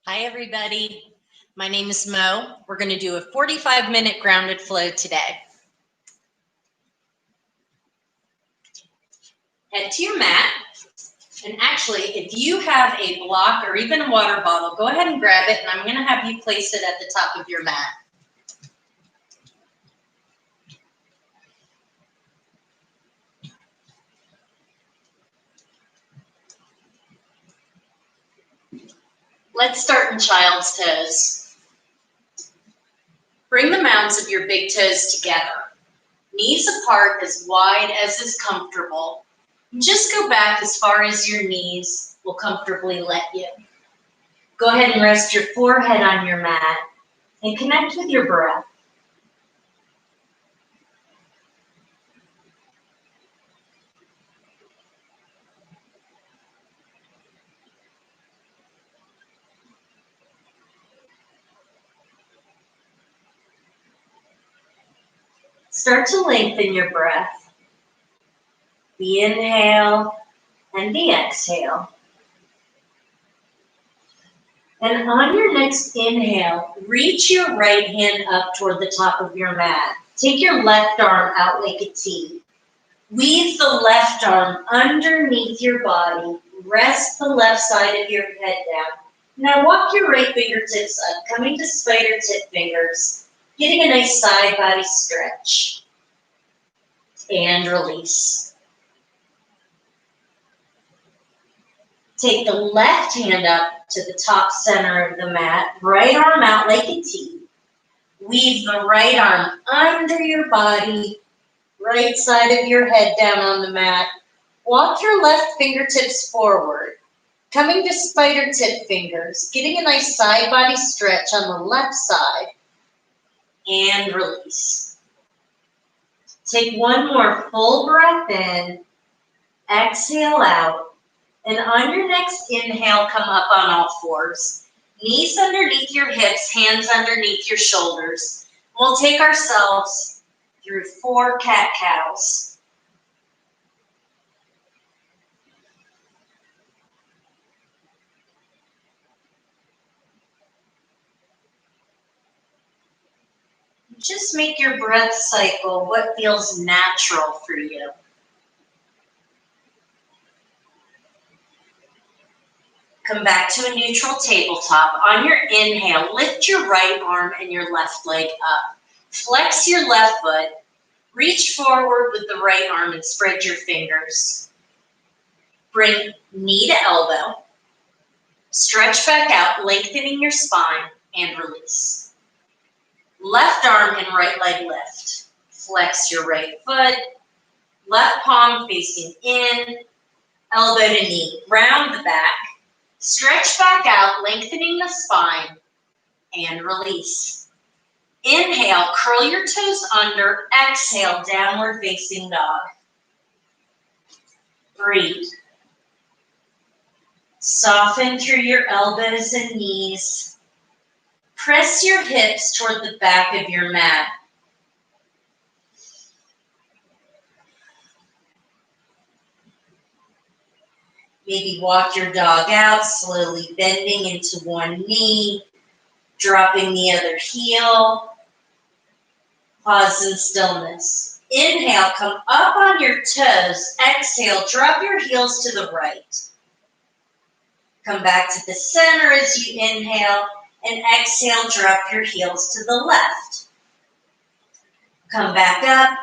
Hi, everybody. My name is Mo. We're going to do a 45-minute grounded flow today. Head to your mat. And actually, if you have a block or even a water bottle, go ahead and grab it, and I'm going to have you place it at the top of your mat. Let's start in child's toes. Bring the mounds of your big toes together. Knees apart as wide as is comfortable. And just go back as far as your knees will comfortably let you. Go ahead and rest your forehead on your mat and connect with your breath. Start to lengthen your breath. The inhale and the exhale. And on your next inhale, reach your right hand up toward the top of your mat. Take your left arm out like a T. Weave the left arm underneath your body. Rest the left side of your head down. Now walk your right fingertips up, coming to spider tip fingers, getting a nice side body stretch. And release. Take the left hand up to the top center of the mat, right arm out like a T. Weave the right arm under your body, right side of your head down on the mat. Walk your left fingertips forward, coming to spider tip fingers, getting a nice side body stretch on the left side, and release. Take one more full breath in, exhale out, and on your next inhale, come up on all fours. Knees underneath your hips, hands underneath your shoulders. We'll take ourselves through 4 cat-cows. Just make your breath cycle what feels natural for you. Come back to a neutral tabletop. On your inhale, lift your right arm and your left leg up. Flex your left foot. Reach forward with the right arm and spread your fingers. Bring knee to elbow. Stretch back out, lengthening your spine, and release. Left arm and right leg lift. Flex your right foot. Left palm facing in. Elbow to knee. Round the back. Stretch back out, lengthening the spine, and release. Inhale, curl your toes under. Exhale, downward facing dog. Breathe. Soften through your elbows and knees. Press your hips toward the back of your mat. Maybe walk your dog out, slowly bending into one knee, dropping the other heel. Pause in stillness. Inhale, come up on your toes. Exhale, drop your heels to the right. Come back to the center as you inhale, and exhale, drop your heels to the left. Come back up,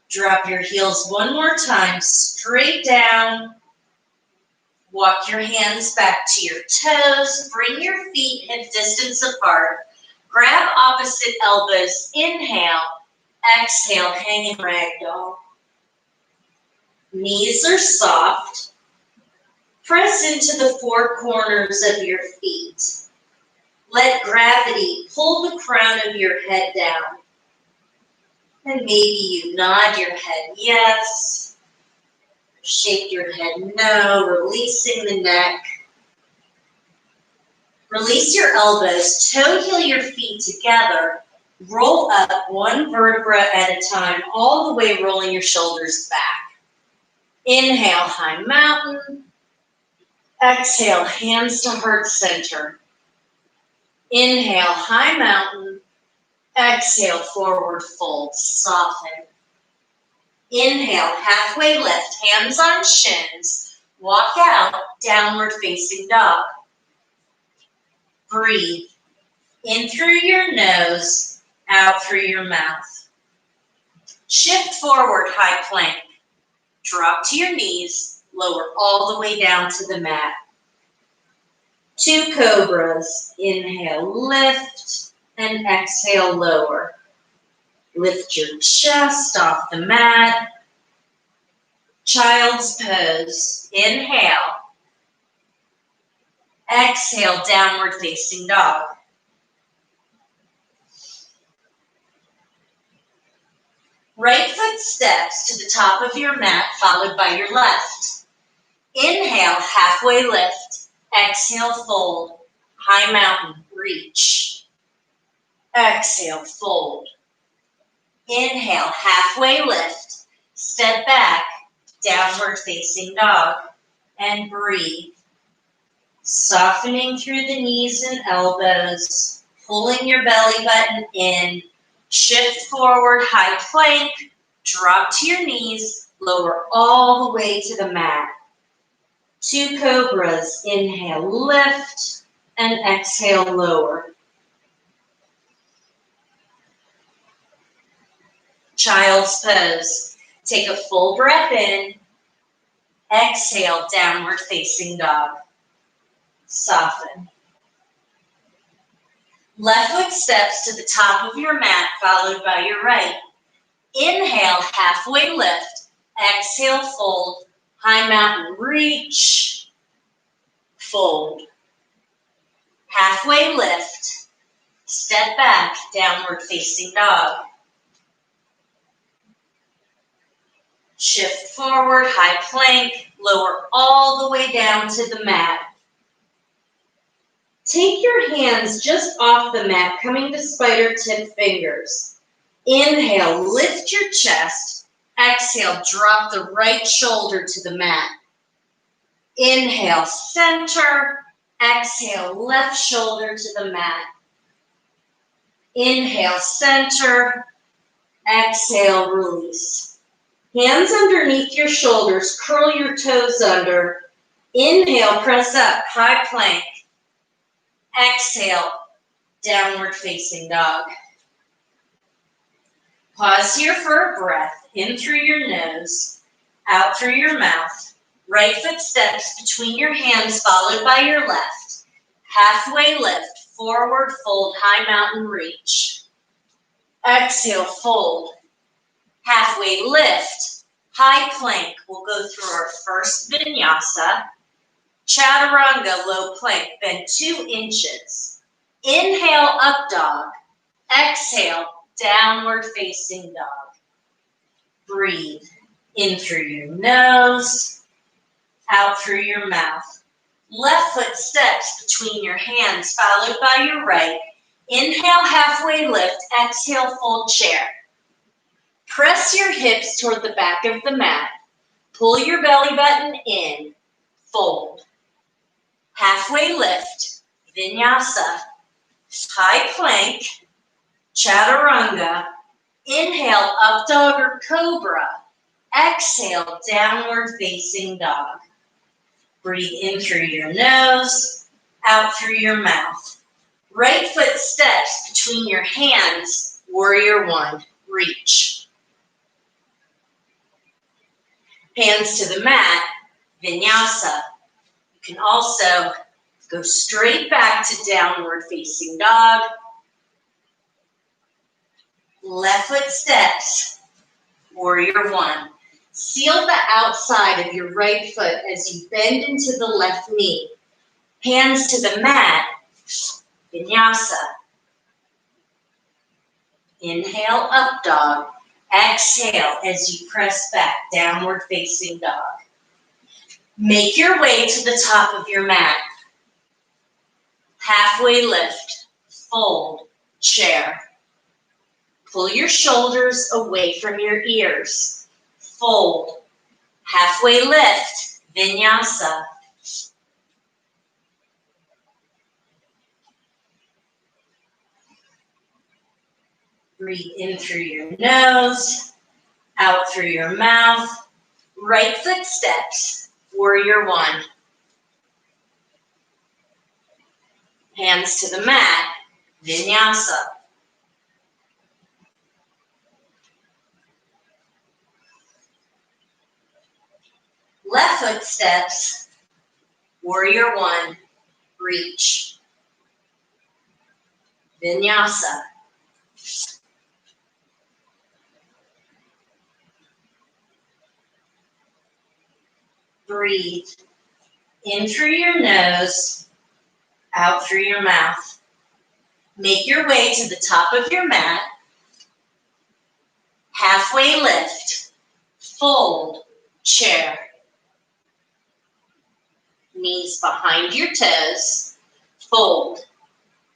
drop your heels one more time, straight down. Walk your hands back to your toes. Bring your feet hip distance apart. Grab opposite elbows. Inhale. Exhale, hanging ragdoll. Knees are soft. Press into the 4 corners of your feet. Let gravity pull the crown of your head down. And maybe you nod your head yes. Shake your head no, releasing the neck. Release your elbows, toe heel your feet together. Roll up 1 vertebra at a time, all the way rolling your shoulders back. Inhale, high mountain. Exhale, hands to heart center. Inhale, high mountain. Exhale, forward fold, soften. Inhale, halfway lift, hands on shins. Walk out, downward facing dog. Breathe. In through your nose, out through your mouth. Shift forward, high plank. Drop to your knees, lower all the way down to the mat. 2 cobras. Inhale, lift, and exhale, lower. Lift your chest off the mat. Child's pose. Inhale. Exhale, downward facing dog. Right foot steps to the top of your mat, followed by your left. Inhale, halfway lift. Exhale, fold. High mountain, reach. Exhale, fold. Inhale, halfway lift. Step back, downward facing dog. And breathe. Softening through the knees and elbows. Pulling your belly button in. Shift forward, high plank. Drop to your knees. Lower all the way to the mat. 2 cobras. Inhale, lift. And exhale, lower. Child's pose. Take a full breath in. Exhale, downward facing dog. Soften. Left foot steps to the top of your mat, followed by your right. Inhale, halfway lift. Exhale, fold. High mountain, reach. Fold. Halfway lift. Step back, downward facing dog. Shift forward, high plank. Lower all the way down to the mat. Take your hands just off the mat, coming to spider tip fingers. Inhale, lift your chest. Exhale, drop the right shoulder to the mat. Inhale, center. Exhale, left shoulder to the mat. Inhale, center. Exhale, release. Hands underneath your shoulders, curl your toes under. Inhale, press up, high plank. Exhale, downward facing dog. Pause here for a breath, in through your nose, out through your mouth. Right foot steps between your hands, followed by your left. Halfway lift, forward fold, high mountain reach. Exhale, fold. Halfway lift, high plank. We'll go through our first vinyasa. Chaturanga, low plank, bend 2 inches. Inhale, up dog. Exhale, downward facing dog. Breathe in through your nose, out through your mouth. Left foot steps between your hands, followed by your right. Inhale, halfway lift. Exhale, fold chair. Press your hips toward the back of the mat. Pull your belly button in. Fold. Halfway lift, vinyasa, high plank, chaturanga. Inhale, up dog or cobra. Exhale, downward facing dog. Breathe in through your nose, out through your mouth. Right foot steps between your hands, warrior 1, reach. Hands to the mat, vinyasa. You can also go straight back to downward facing dog. Left foot steps, warrior 1. Seal the outside of your right foot as you bend into the left knee. Hands to the mat, vinyasa. Inhale, up dog. Exhale as you press back, downward facing dog. Make your way to the top of your mat. Halfway lift, fold, chair. Pull your shoulders away from your ears. Fold. Halfway lift, vinyasa. Breathe in through your nose, out through your mouth. Right foot steps, warrior one. Hands to the mat, vinyasa. Left foot steps, warrior one, reach. Vinyasa. Breathe in through your nose, out through your mouth. Make your way to the top of your mat. Halfway lift, fold, chair. Knees behind your toes, fold.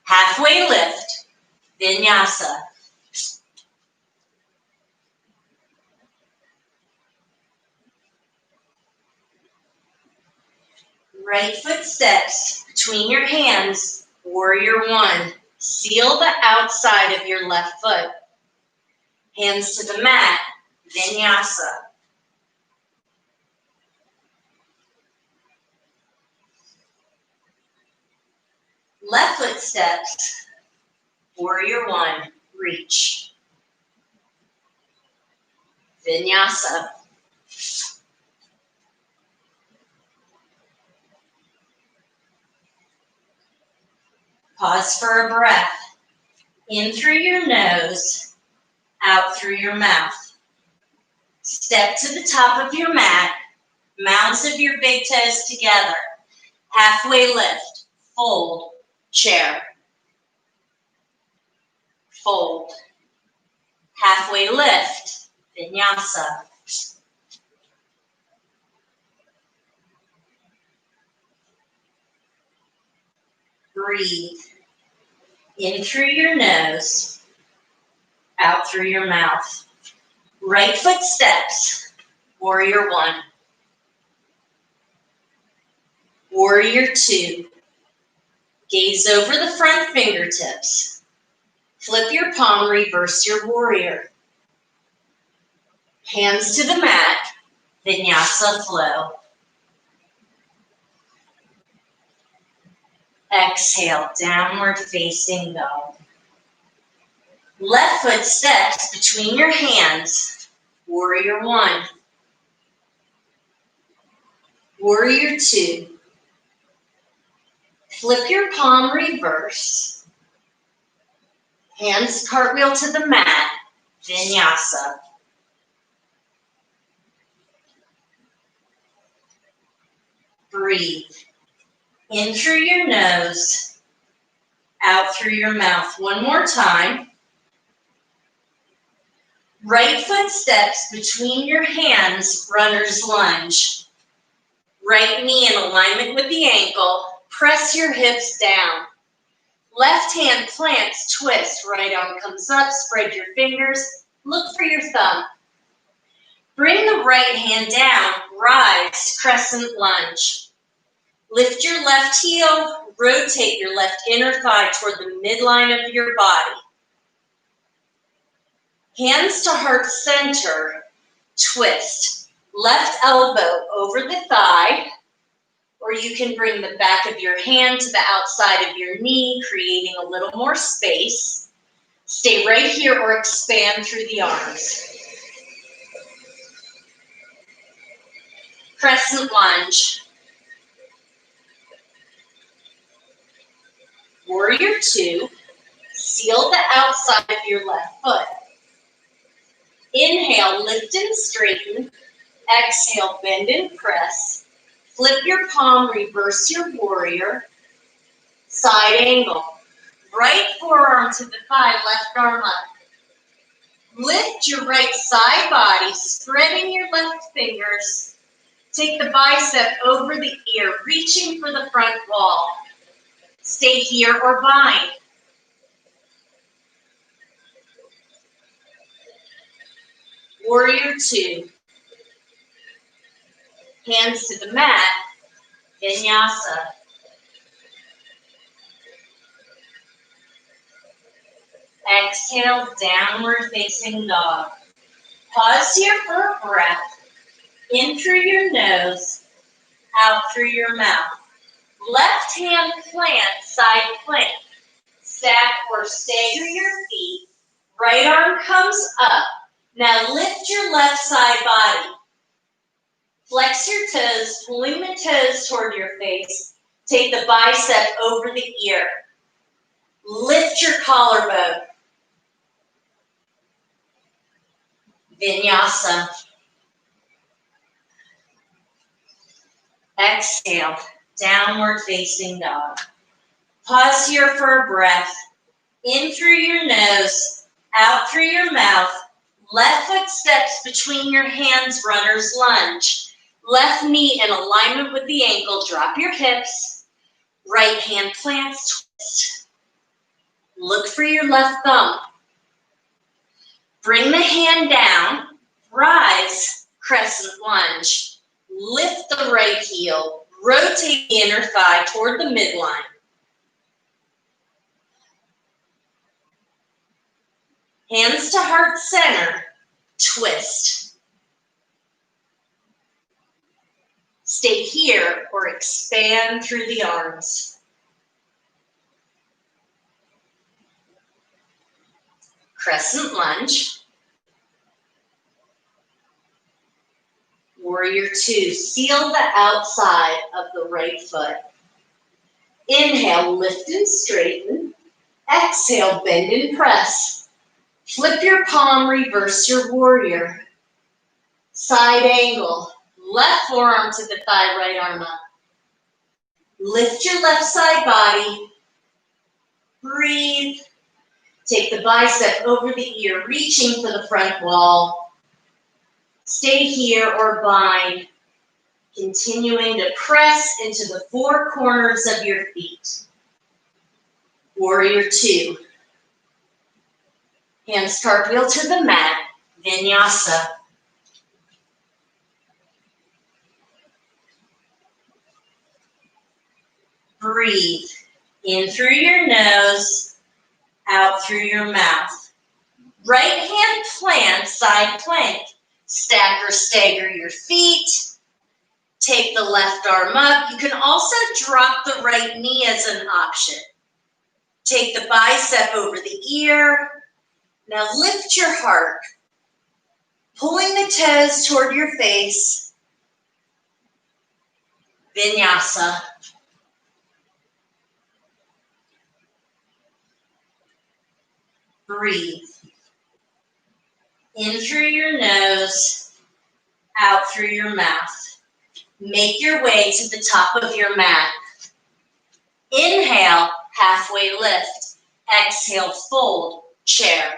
Halfway lift, vinyasa. Right foot steps between your hands, warrior one. Seal the outside of your left foot. Hands to the mat, vinyasa. Left foot steps, warrior one, reach. Vinyasa. Pause for a breath. In through your nose, out through your mouth. Step to the top of your mat, mounds of your big toes together. Halfway lift, fold, chair. Fold. Halfway lift, vinyasa. Breathe. In through your nose, out through your mouth. Right foot steps, warrior one. Warrior two. Gaze over the front fingertips. Flip your palm, reverse your warrior. Hands to the mat, vinyasa flow. Exhale, downward facing dog. Left foot steps between your hands, warrior one. Warrior two. Flip your palm, reverse. Hands cartwheel to the mat, vinyasa. Breathe. In through your nose, out through your mouth. One more time. Right foot steps between your hands, runner's lunge. Right knee in alignment with the ankle. Press your hips down. Left hand plants, twist. Right arm comes up, spread your fingers. Look for your thumb. Bring the right hand down, rise, crescent lunge. Lift your left heel, rotate your left inner thigh toward the midline of your body. Hands to heart center, twist. Left elbow over the thigh, or you can bring the back of your hand to the outside of your knee, creating a little more space. Stay right here or expand through the arms. Crescent lunge. Warrior two, seal the outside of your left foot. Inhale, lift and straighten. Exhale, bend and press. Flip your palm, reverse your warrior. Side angle. Right forearm to the thigh, left arm up. Lift your right side body, spreading your left fingers. Take the bicep over the ear, reaching for the front wall. Stay here or bind. Warrior two. Hands to the mat, vinyasa. Exhale, downward facing dog. Pause here for a breath. In through your nose, out through your mouth. Left hand plant, side plank. Stack or stay through your feet. Right arm comes up. Now lift your left side body. Flex your toes, pulling the toes toward your face. Take the bicep over the ear. Lift your collarbone. Vinyasa. Exhale, downward facing dog. Pause here for a breath. In through your nose, out through your mouth. Left foot steps between your hands, runner's lunge. Left knee in alignment with the ankle. Drop your hips. Right hand plants, twist. Look for your left thumb. Bring the hand down. Rise, crescent lunge. Lift the right heel. Rotate the inner thigh toward the midline. Hands to heart center, twist. Stay here or expand through the arms. Crescent lunge. Warrior two, seal the outside of the right foot. Inhale, lift and straighten. Exhale, bend and press. Flip your palm, reverse your warrior. Side angle, left forearm to the thigh, right arm up. Lift your left side body. Breathe. Take the bicep over the ear, reaching for the front wall. Stay here or bind, continuing to press into the four corners of your feet. Warrior two. Hands cartwheel to the mat, Vinyasa. Breathe in through your nose, out through your mouth. Right hand plant, side plank. Stack or stagger your feet. Take the left arm up. You can also drop the right knee as an option. Take the bicep over the ear. Now lift your heart. Pulling the toes toward your face. Vinyasa. Breathe. In through your nose, out through your mouth. Make your way to the top of your mat. Inhale, halfway lift. Exhale, fold, chair.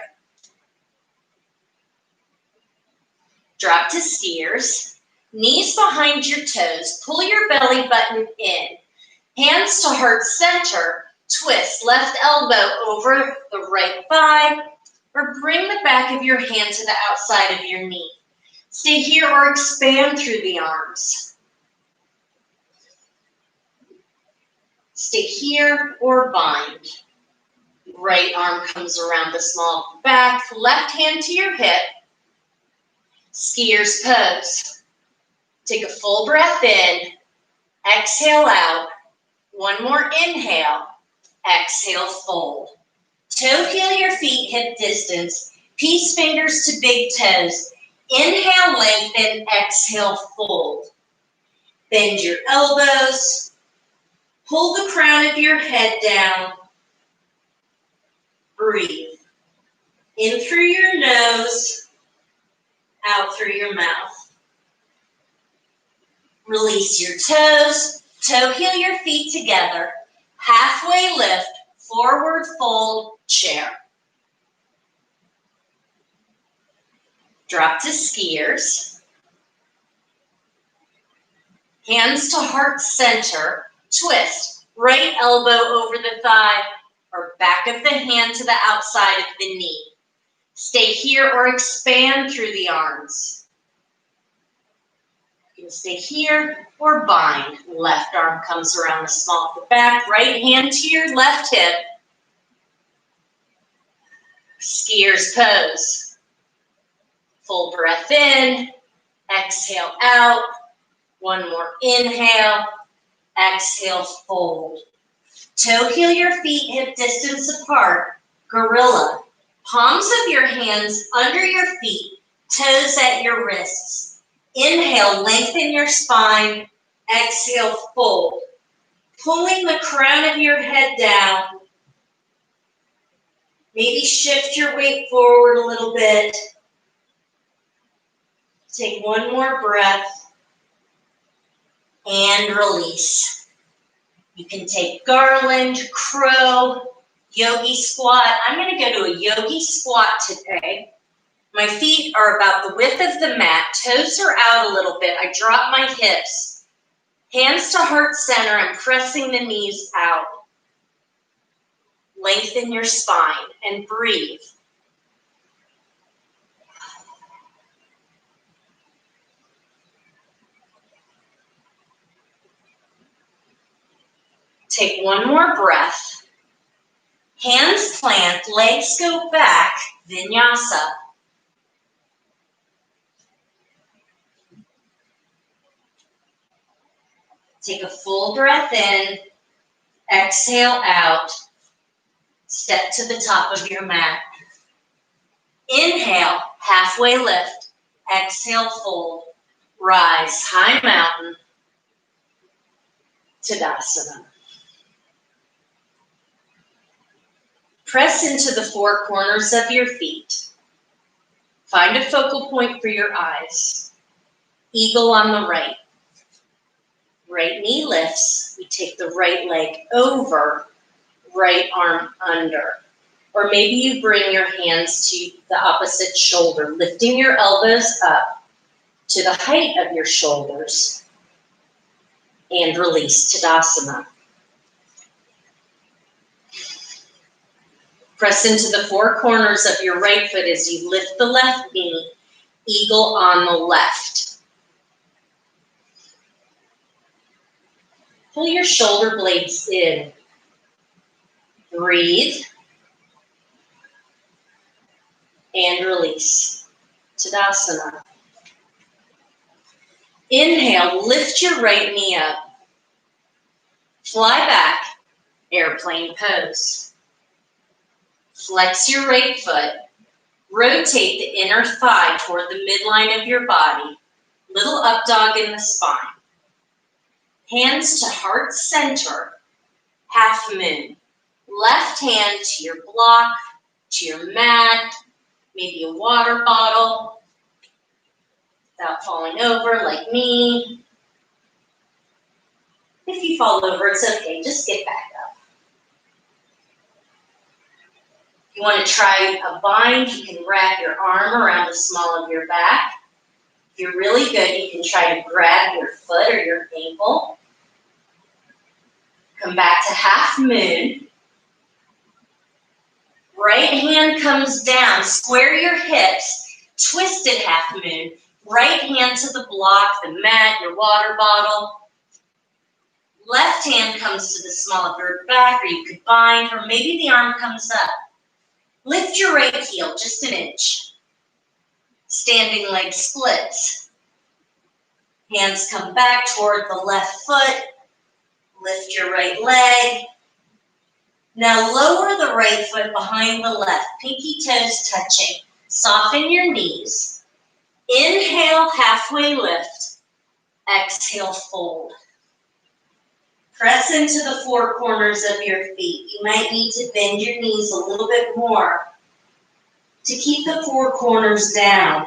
Drop to skiers. Knees behind your toes. Pull your belly button in. Hands to heart center. Twist left elbow over the right thigh. Or bring the back of your hand to the outside of your knee. Stay here or expand through the arms. Stay here or bind. Right arm comes around the small of the back. Left hand to your hip. Skier's pose. Take a full breath in. Exhale out. One more inhale. Exhale, fold. Toe heel your feet hip distance. Peace fingers to big toes. Inhale, lengthen. Exhale, fold. Bend your elbows. Pull the crown of your head down. Breathe. In through your nose, out through your mouth. Release your toes. Toe heel your feet together. Halfway lift. Forward fold, chair. Drop to skiers. Hands to heart center. Twist. Right elbow over the thigh or back of the hand to the outside of the knee. Stay here or expand through the arms. You can stay here or bind. Left arm comes around the small of the back. Right hand to your left hip. Skier's pose. Full breath in, exhale out. One more inhale, exhale, fold. Toe heel your feet hip distance apart, gorilla. Palms of your hands under your feet, toes at your wrists. Inhale, lengthen your spine, exhale, fold. Pulling the crown of your head down. Maybe shift your weight forward a little bit. Take one more breath and release. You can take garland, crow, yogi squat. I'm going to go to a yogi squat today. My feet are about the width of the mat. Toes are out a little bit. I drop my hips. Hands to heart center. I'm pressing the knees out. Lengthen your spine and breathe. Take one more breath. Hands plant, legs go back, vinyasa. Take a full breath in, exhale out, step to the top of your mat. Inhale, halfway lift, exhale, fold, rise, high mountain, Tadasana. Press into the four corners of your feet. Find a focal point for your eyes. Eagle on the right. Right knee lifts. We take the right leg over, right arm under. Or maybe you bring your hands to the opposite shoulder, lifting your elbows up to the height of your shoulders. And release, Tadasana. Press into the four corners of your right foot as you lift the left knee, eagle on the left. Pull your shoulder blades in. Breathe. And release. Tadasana. Inhale, lift your right knee up. Fly back, airplane pose. Flex your right foot. Rotate the inner thigh toward the midline of your body. Little up dog in the spine. Hands to heart center, half moon. Left hand to your block, to your mat, maybe a water bottle, without falling over like me. If you fall over, it's okay, just get back up. If you want to try a bind, you can wrap your arm around the small of your back. If you're really good, you can try to grab your foot or your ankle. Come back to half moon. Right hand comes down, square your hips, twisted half moon. Right hand to the block, the mat, your water bottle. Left hand comes to the small of your back, or you could bind, or maybe the arm comes up. Lift your right heel just an inch. Standing leg splits. Hands come back toward the left foot. Lift your right leg. Now lower the right foot behind the left, pinky toes touching. Soften your knees. Inhale, halfway lift. Exhale, fold. Press into the four corners of your feet. You might need to bend your knees a little bit more to keep the four corners down.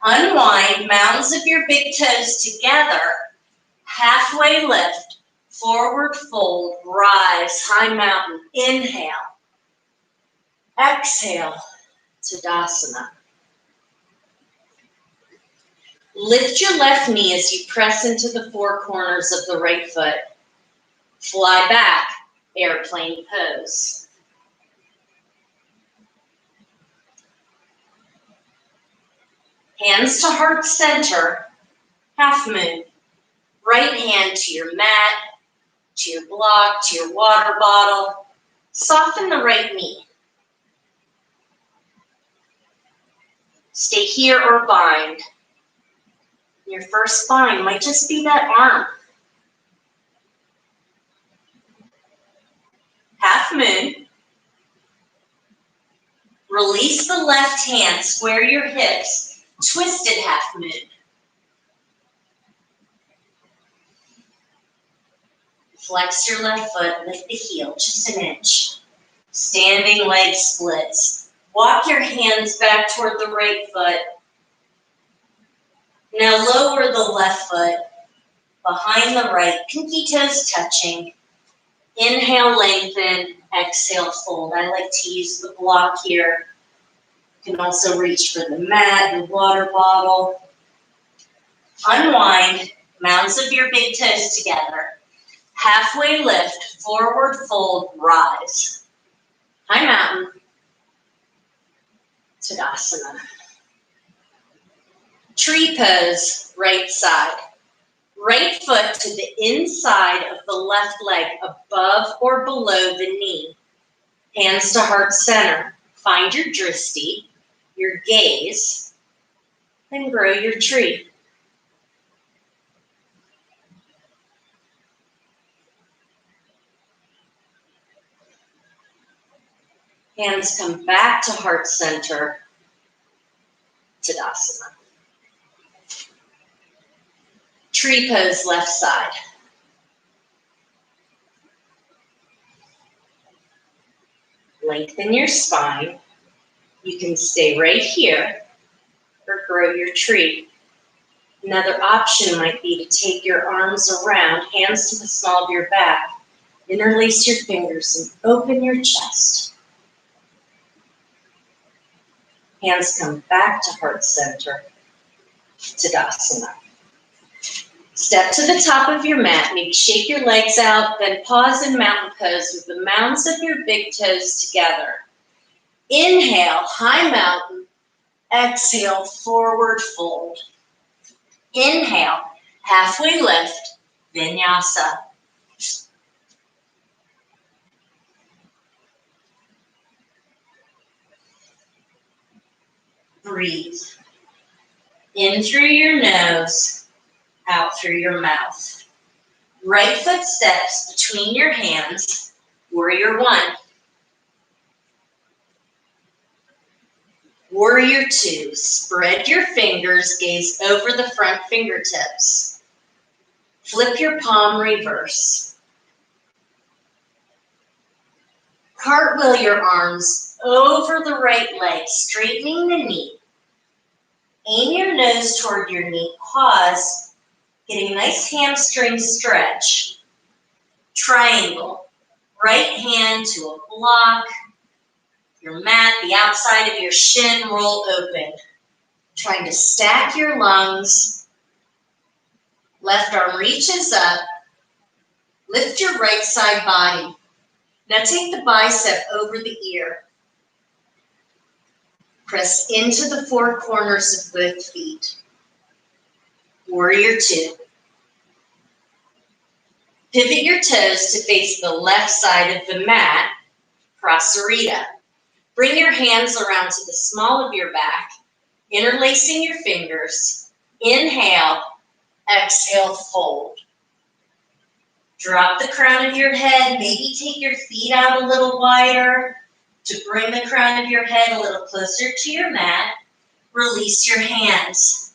Unwind, mounds of your big toes together. Halfway lift, forward fold, rise, high mountain. Inhale. Exhale, Tadasana. Lift your left knee as you press into the four corners of the right foot. Fly back, airplane pose. Hands to heart center, half moon. Right hand to your mat, to your block, to your water bottle. Soften the right knee. Stay here or bind. Your first bind might just be that arm. Half moon. Release the left hand, square your hips, twisted half moon. Flex your left foot, lift the heel just an inch. Standing leg splits. Walk your hands back toward the right foot. Now lower the left foot behind the right, pinky toes touching. Inhale, lengthen, exhale, fold. I like to use the block here. You can also reach for the mat, your water bottle. Unwind, mounds of your big toes together. Halfway lift, forward fold, rise. High mountain, Tadasana. Tree pose, right side. Right foot to the inside of the left leg, above or below the knee. Hands to heart center. Find your drishti, your gaze, and grow your tree. Hands come back to heart center, Tadasana. Tree pose, left side. Lengthen your spine. You can stay right here or grow your tree. Another option might be to take your arms around, hands to the small of your back. Interlace your fingers and open your chest. Hands come back to heart center, Tadasana. Step to the top of your mat, maybe shake your legs out, then pause in mountain pose with the mounds of your big toes together. Inhale, high mountain. Exhale, forward fold. Inhale, halfway lift, vinyasa. Breathe. In through your nose, out through your mouth. Right foot steps between your hands, warrior one. Warrior two, spread your fingers, gaze over the front fingertips. Flip your palm reverse. Cartwheel your arms over the right leg, straightening the knee. Aim your nose toward your knee, pause, getting a nice hamstring stretch. Triangle, right hand to a block. Your mat, the outside of your shin, roll open. Trying to stack your lungs. Left arm reaches up. Lift your right side body. Now take the bicep over the ear. Press into the four corners of both feet. Warrior two. Pivot your toes to face the left side of the mat, Prasarita. Bring your hands around to the small of your back, interlacing your fingers. Inhale, exhale, fold. Drop the crown of your head, maybe take your feet out a little wider to bring the crown of your head a little closer to your mat. Release your hands.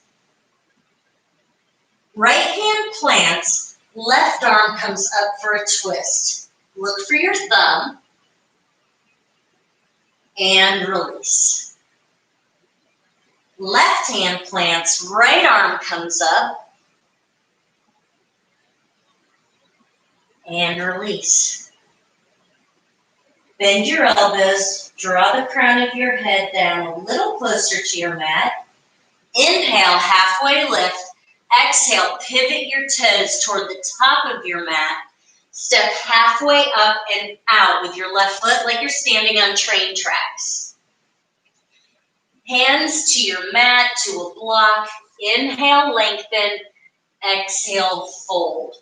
Right hand plants, left arm comes up for a twist. Look for your thumb and release. Left hand plants, right arm comes up and release. Bend your elbows, draw the crown of your head down a little closer to your mat. Inhale, halfway lift. Exhale, pivot your toes toward the top of your mat. Step halfway up and out with your left foot like you're standing on train tracks. Hands to your mat, to a block. Inhale, lengthen. Exhale, fold.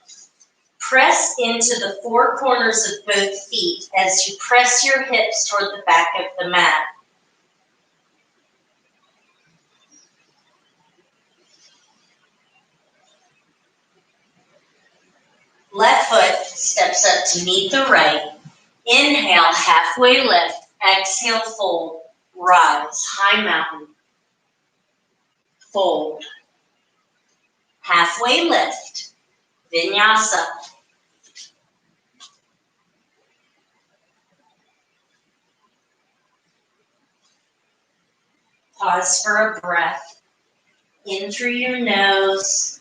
Press into the four corners of both feet as you press your hips toward the back of the mat. left foot steps up to meet the right. Inhale, halfway lift. Exhale, fold. Rise, high mountain. Fold. Halfway lift. Vinyasa. Pause for a breath. In through your nose,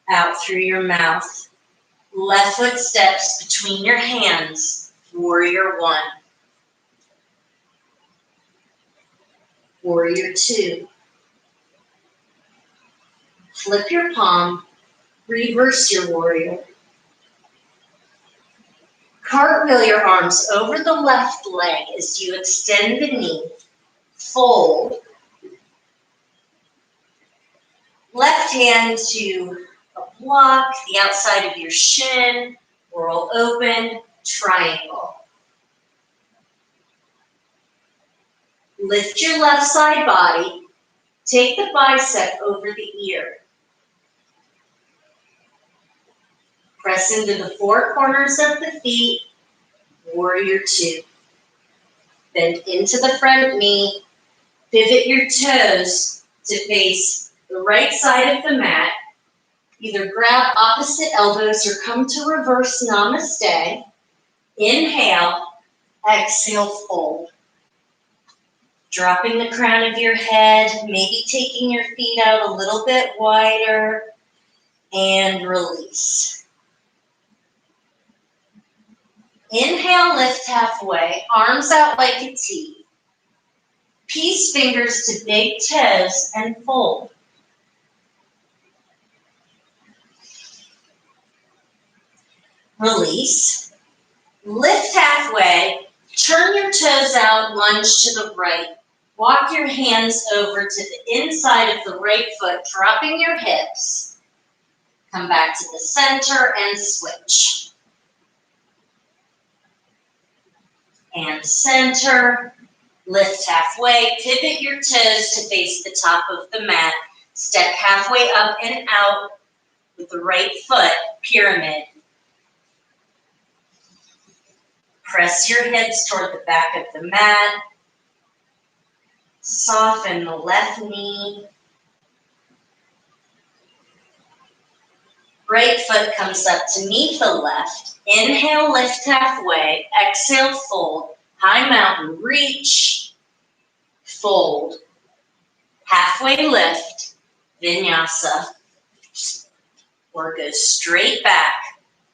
out through your mouth. Left foot steps between your hands. Warrior one. Warrior two. Flip your palm. Reverse your warrior. Cartwheel your arms over the left leg as you extend the knee. Fold. Left hand to a block, the outside of your shin, roll open, triangle. Lift your left side body, take the bicep over the ear. Press into the four corners of the feet, warrior two. Bend into the front knee, pivot your toes to face the right side of the mat. Either grab opposite elbows or come to reverse namaste. Inhale, exhale, fold. Dropping the crown of your head, maybe taking your feet out a little bit wider, and release. Inhale, lift halfway, arms out like a T. Peace fingers to big toes and fold. Release. Lift halfway, turn your toes out, lunge to the right. Walk your hands over to the inside of the right foot, dropping your hips. Come back to the center and switch. And center. Lift halfway, pivot your toes to face the top of the mat. Step halfway up and out with the right foot, pyramid. Press your hips toward the back of the mat. Soften the left knee. Right foot comes up to meet the left. Inhale, lift halfway. Exhale, fold. High mountain, reach. Fold. Halfway lift. Vinyasa. Or go straight back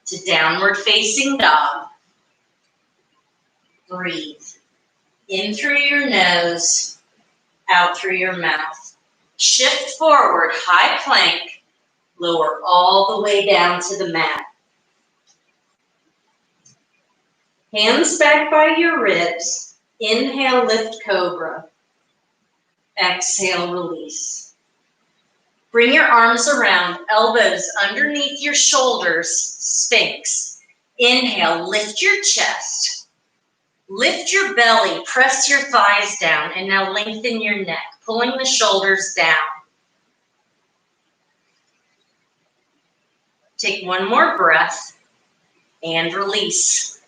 to downward facing dog. Breathe. In through your nose, out through your mouth. Shift forward, high plank. Lower all the way down to the mat. Hands back by your ribs. Inhale, lift cobra. Exhale, release. Bring your arms around, elbows underneath your shoulders, Sphinx. Inhale, lift your chest. Lift your belly, press your thighs down, and now lengthen your neck, pulling the shoulders down. Take one more breath and release.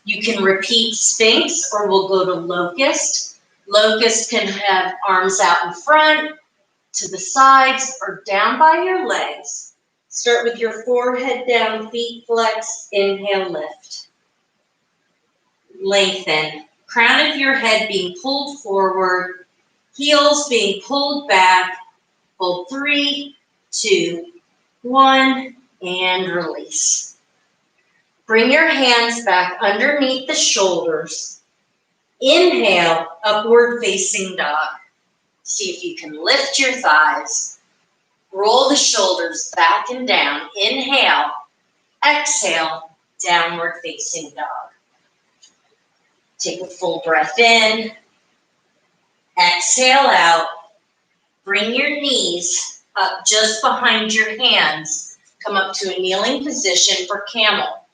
You can repeat Sphinx or we'll go to Locust. Locust can have arms out in front, to the sides, or down by your legs. Start with your forehead down, feet flex, inhale, lift. Lengthen. Crown of your head being pulled forward, heels being pulled back. Hold 3, 2, 1, and release. Bring your hands back underneath the shoulders. Inhale, upward facing dog. See if you can lift your thighs. Roll the shoulders back and down. Inhale, exhale, downward facing dog. Take a full breath in. Exhale out. Bring your knees up just behind your hands. Come up to a kneeling position for camel.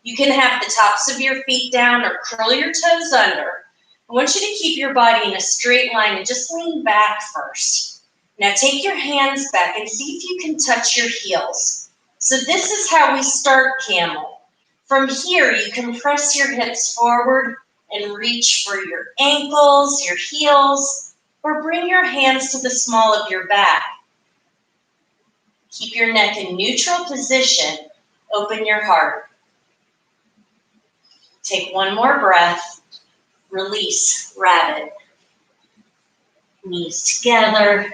You can have the tops of your feet down or curl your toes under. I want you to keep your body in a straight line and just lean back first. Now take your hands back and see if you can touch your heels. So this is how we start camel. From here, you can press your hips forward and reach for your ankles, your heels, or bring your hands to the small of your back. Keep your neck in neutral position. Open your heart. Take one more breath. Release, rabbit. Knees together,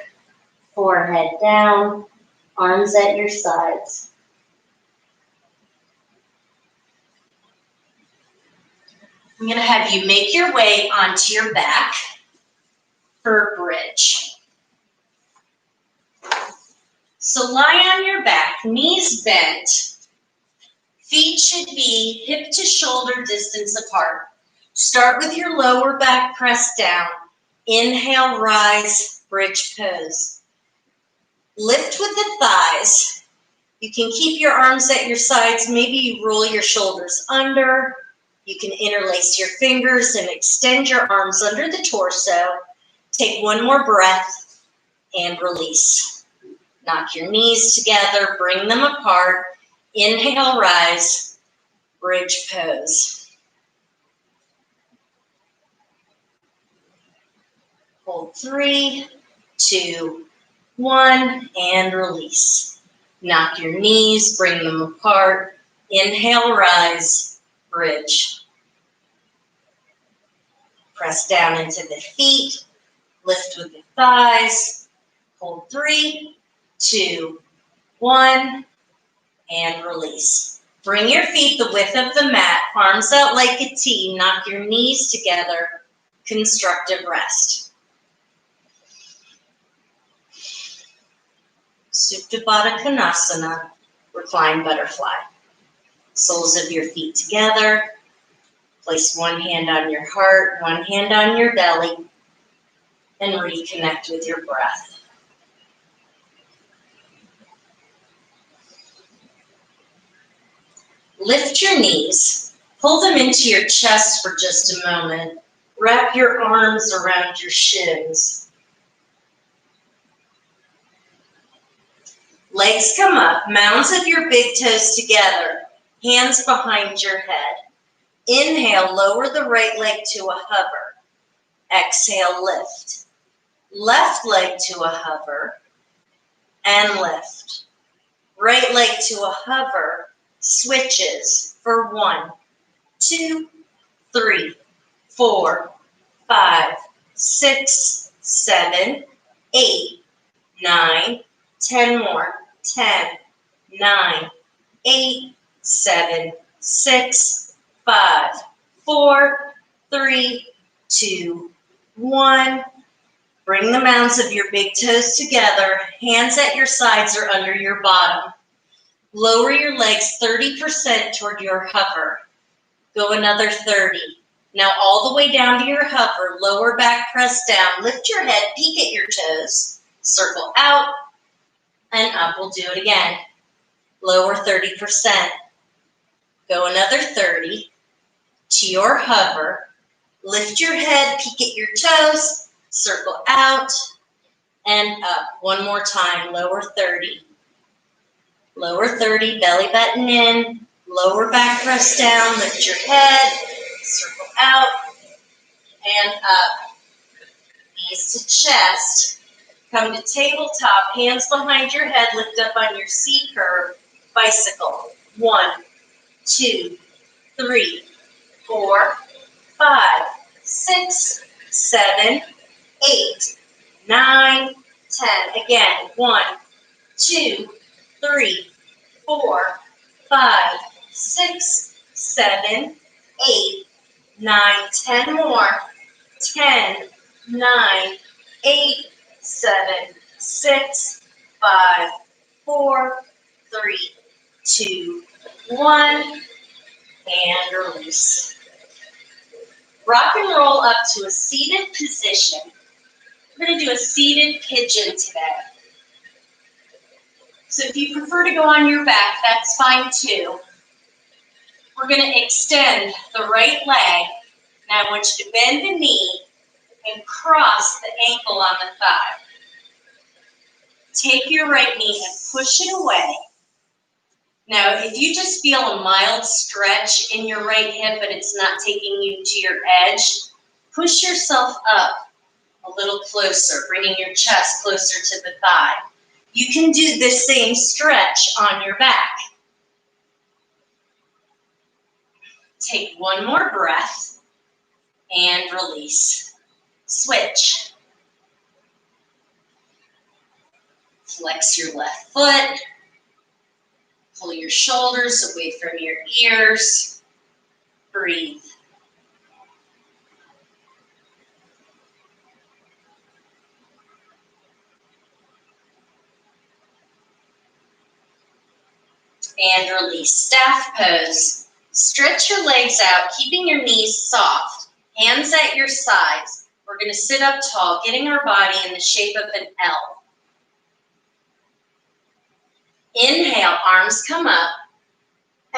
forehead down, arms at your sides. I'm going to have you make your way onto your back for a bridge. So lie on your back, knees bent. Feet should be hip to shoulder distance apart. Start with your lower back pressed down. Inhale, rise, bridge pose. Lift with the thighs. You can keep your arms at your sides. Maybe you roll your shoulders under. You can interlace your fingers and extend your arms under the torso. Take one more breath and release. Knock your knees together, bring them apart. Inhale, rise, bridge pose. Hold 3, 2, 1, and release. Knock your knees, bring them apart. Inhale, rise, bridge. Press down into the feet, lift with the thighs. Hold 3, 2, 1, and release. Bring your feet the width of the mat, arms out like a T, knock your knees together, constructive rest. Supta Baddha Konasana, reclined butterfly. Soles of your feet together. Place one hand on your heart, one hand on your belly, and reconnect with your breath. Lift your knees, pull them into your chest for just a moment. Wrap your arms around your shins. Legs come up, mounds of your big toes together, hands behind your head. Inhale, lower the right leg to a hover. Exhale, lift. Left leg to a hover and lift. Right leg to a hover, switches for 1, 2, 3, 4, 5, 6, 7, 8, 9, 10 more. 10, 9, 8, 7, 6, 5, 4, 3, 2, 1. Bring the mounds of your big toes together, hands at your sides or under your bottom. Lower your legs 30% toward your hover. Go another 30. Now all the way down to your hover, lower back press down, lift your head, peek at your toes, circle out and up. We'll do it again. Lower 30%. Go another 30 to your hover. Lift your head, peek at your toes, circle out and up. One more time, lower 30. Lower 30, belly button in, lower back press down, lift your head, circle out and up. Knees to chest. Come to tabletop, hands behind your head, lift up on your C curve, bicycle. 1, 2, 3, 4, 5, 6, 7, 8, 9, 10. Again, 1, 2, 3, 4, 5, 6, 7, 8, 9, 10 more. 10, 9, 8, 7, 6, 5, 4, 3, 2, 1, and release. Rock and roll up to a seated position. We're going to do a seated pigeon today. So if you prefer to go on your back, that's fine too. We're going to extend the right leg. Now I want you to bend the knee and cross the ankle on the thigh. Take your right knee and push it away. Now, if you just feel a mild stretch in your right hip, but it's not taking you to your edge, push yourself up a little closer, bringing your chest closer to the thigh. You can do the same stretch on your back. Take one more breath and release. Switch. Flex your left foot. Pull your shoulders away from your ears. Breathe. And release. Staff pose. Stretch your legs out, keeping your knees soft. Hands at your sides. We're going to sit up tall, getting our body in the shape of an L. Inhale, arms come up.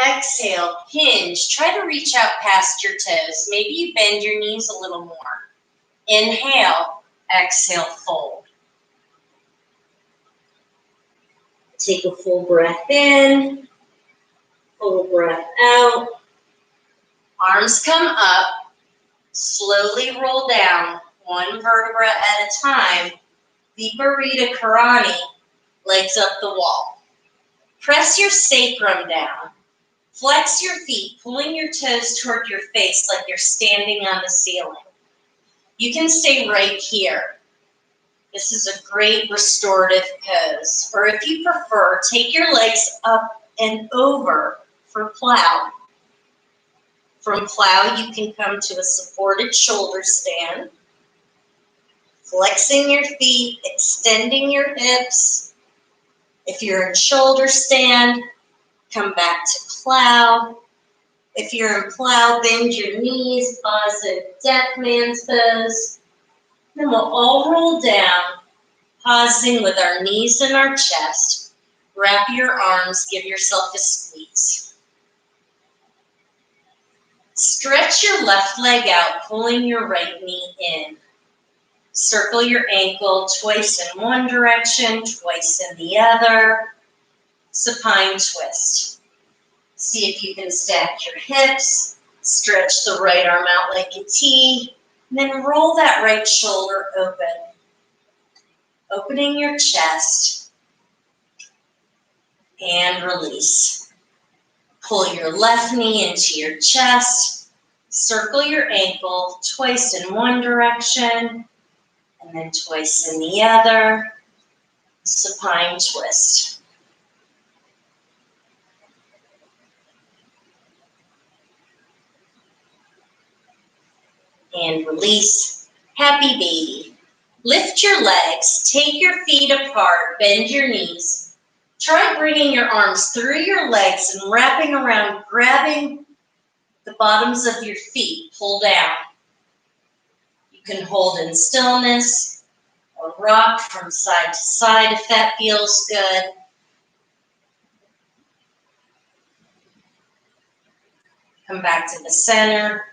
Exhale, hinge. Try to reach out past your toes. Maybe you bend your knees a little more. Inhale, exhale, fold. Take a full breath in, full breath out. Arms come up, slowly roll down, one vertebra at a time. Viparita Karani, legs up the wall. Press your sacrum down. Flex your feet, pulling your toes toward your face like you're standing on the ceiling. You can stay right here. This is a great restorative pose. Or if you prefer, take your legs up and over for plow. From plow, you can come to a supported shoulder stand. Flexing your feet, extending your hips. If you're in shoulder stand, come back to plow. If you're in plow, bend your knees, pause in death man's pose. Then we'll all roll down, pausing with our knees in our chest. Wrap your arms, give yourself a squeeze. Stretch your left leg out, pulling your right knee in. Circle your ankle twice in one direction, twice in the other. Supine twist. See if you can stack your hips. Stretch the right arm out like a T. And then roll that right shoulder open. Opening your chest. And release. Pull your left knee into your chest. Circle your ankle twice in one direction. And then twice in the other. Supine twist. And release. Happy baby. Lift your legs, take your feet apart, bend your knees. Try bringing your arms through your legs and wrapping around, grabbing the bottoms of your feet. Pull down. You can hold in stillness or rock from side to side if that feels good. Come back to the center.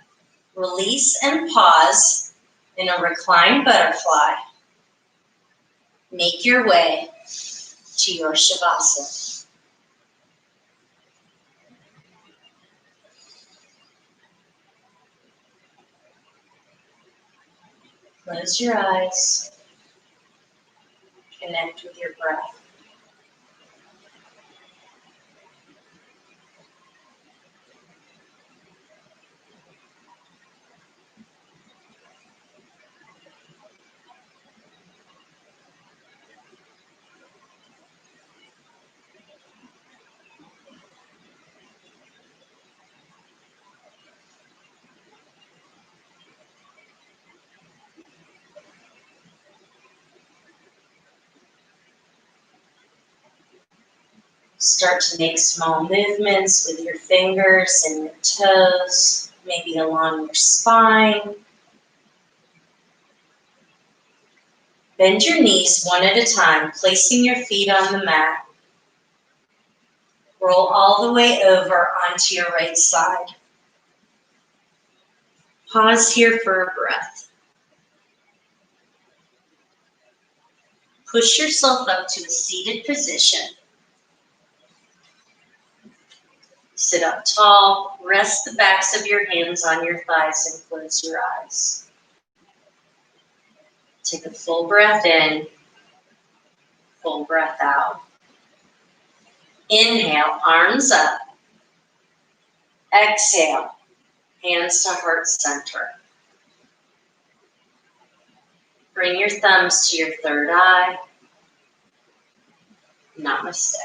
Release and pause in a reclined butterfly. Make your way to your Shavasana. Close your eyes. Connect with your breath. Start to make small movements with your fingers and your toes, maybe along your spine. Bend your knees one at a time, placing your feet on the mat. Roll all the way over onto your right side. Pause here for a breath. Push yourself up to a seated position. Sit up tall, rest the backs of your hands on your thighs and close your eyes. Take a full breath in, full breath out. Inhale, arms up. Exhale, hands to heart center. Bring your thumbs to your third eye. Namaste.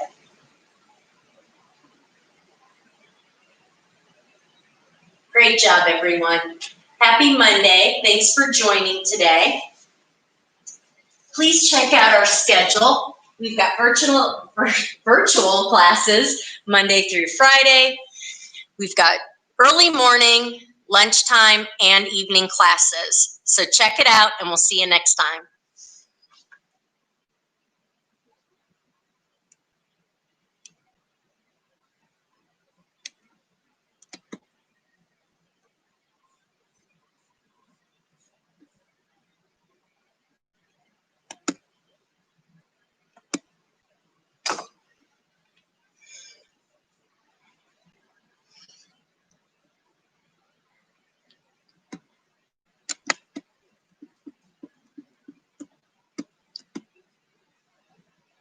Great job, everyone. Happy Monday. Thanks for joining today. Please check out our schedule. We've got virtual classes Monday through Friday. We've got early morning, lunchtime, and evening classes. So check it out, and we'll see you next time.